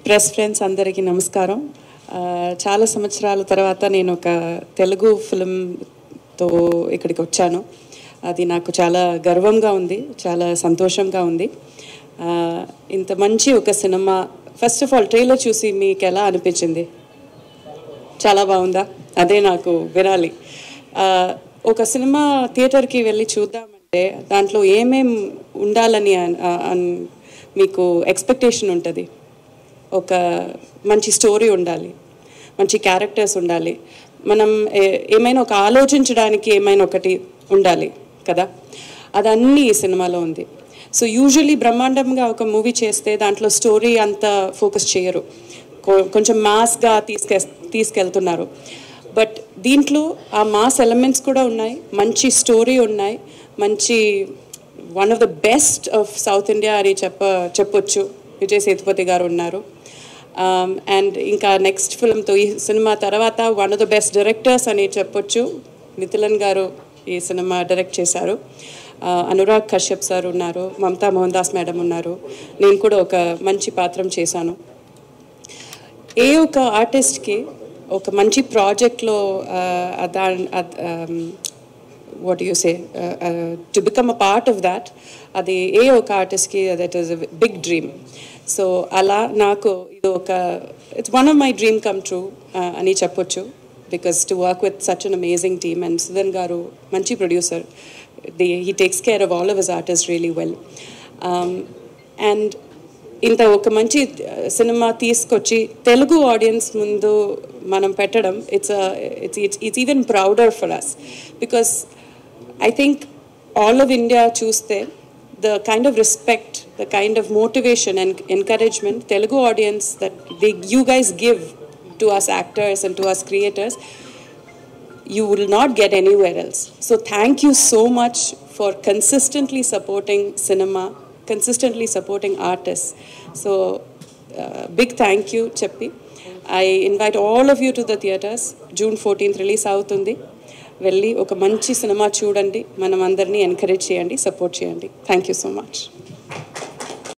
Press friends అందరికీ నమస్కారం. చాలా సంవత్సరాల తర్వాత నేను ఒక తెలుగు ఫిల్మ్తో ఇక్కడికి వచ్చాను. అది నాకు చాలా గర్వంగా ఉంది, చాలా సంతోషంగా ఉంది. ఇంత మంచి ఒక cinema, first of all trailer చూసి మీకు ఎలా అనిపించింది? చాలా బాగుందా? అదే నాకు వినాలి. ఒక సినిమా థియేటర్కి వెళ్ళి చూద్దామంటే దాంట్లో ఏమేం ఉండాలని మీకు ఎక్స్పెక్టేషన్ ఉంటుంది. ఒక మంచి స్టోరీ ఉండాలి, మంచి క్యారెక్టర్స్ ఉండాలి, మనం ఏమైనా ఒక ఆలోచించడానికి ఏమైనా ఒకటి ఉండాలి కదా. అదన్నీ ఈ సినిమాలో ఉంది. సో యూజువలీ బ్రహ్మాండంగా ఒక మూవీ చేస్తే దాంట్లో స్టోరీ అంతా ఫోకస్ చేయరు, కొంచెం మాస్గా తీసుకెళ్తున్నారు. బట్ దీంట్లో ఆ మాస్ ఎలిమెంట్స్ కూడా ఉన్నాయి, మంచి స్టోరీ ఉన్నాయి, మంచి one of the best of south India అని చెప్పొచ్చు. విజయ్ సేతుపతి గారు ఉన్నారు. అండ్ ఇంకా నెక్స్ట్ ఫిల్మ్తో ఈ సినిమా తర్వాత one of the best directors అని చెప్పొచ్చు. మిథిలన్ గారు ఈ సినిమా డైరెక్ట్ చేశారు. అనురాగ్ కశ్యప్ సార్ ఉన్నారు, మమతా మోహన్ దాస్ మేడం ఉన్నారు. నేను కూడా ఒక మంచి పాత్రం చేశాను. ఏ ఒక ఆర్టిస్ట్కి ఒక మంచి ప్రాజెక్ట్లో what do you say, to become a part of that, అది ఏ ఒక ఆర్టిస్ట్కి that is a big dream. So అలా నాకు ఇది ఒక it's one of my dream come true అని చెప్పొచ్చు. Because to work with such an amazing team. And Sudhan గారు మంచి producer, he takes care of all of his artist really well. And ఇంత ఒక మంచి సినిమా తీసుకొచ్చి తెలుగు ఆడియన్స్ ముందు మనం పెట్టడం, it's even prouder for us. Because I think all of India చూస్తే the kind of respect, the kind of motivation and encouragement Telugu audience that you guys give to us actors and to us creators, you will not get anywhere else. So thank you so much for consistently supporting cinema, consistently supporting artists. So big thank you Cheppi. I invite all of you to the theatres. June 14th release అవుతుంది. వెళ్ళి ఒక మంచి cinema చూడండి, మనం అందరినీ encourage చేయండి, support చేయండి. Thank you so much.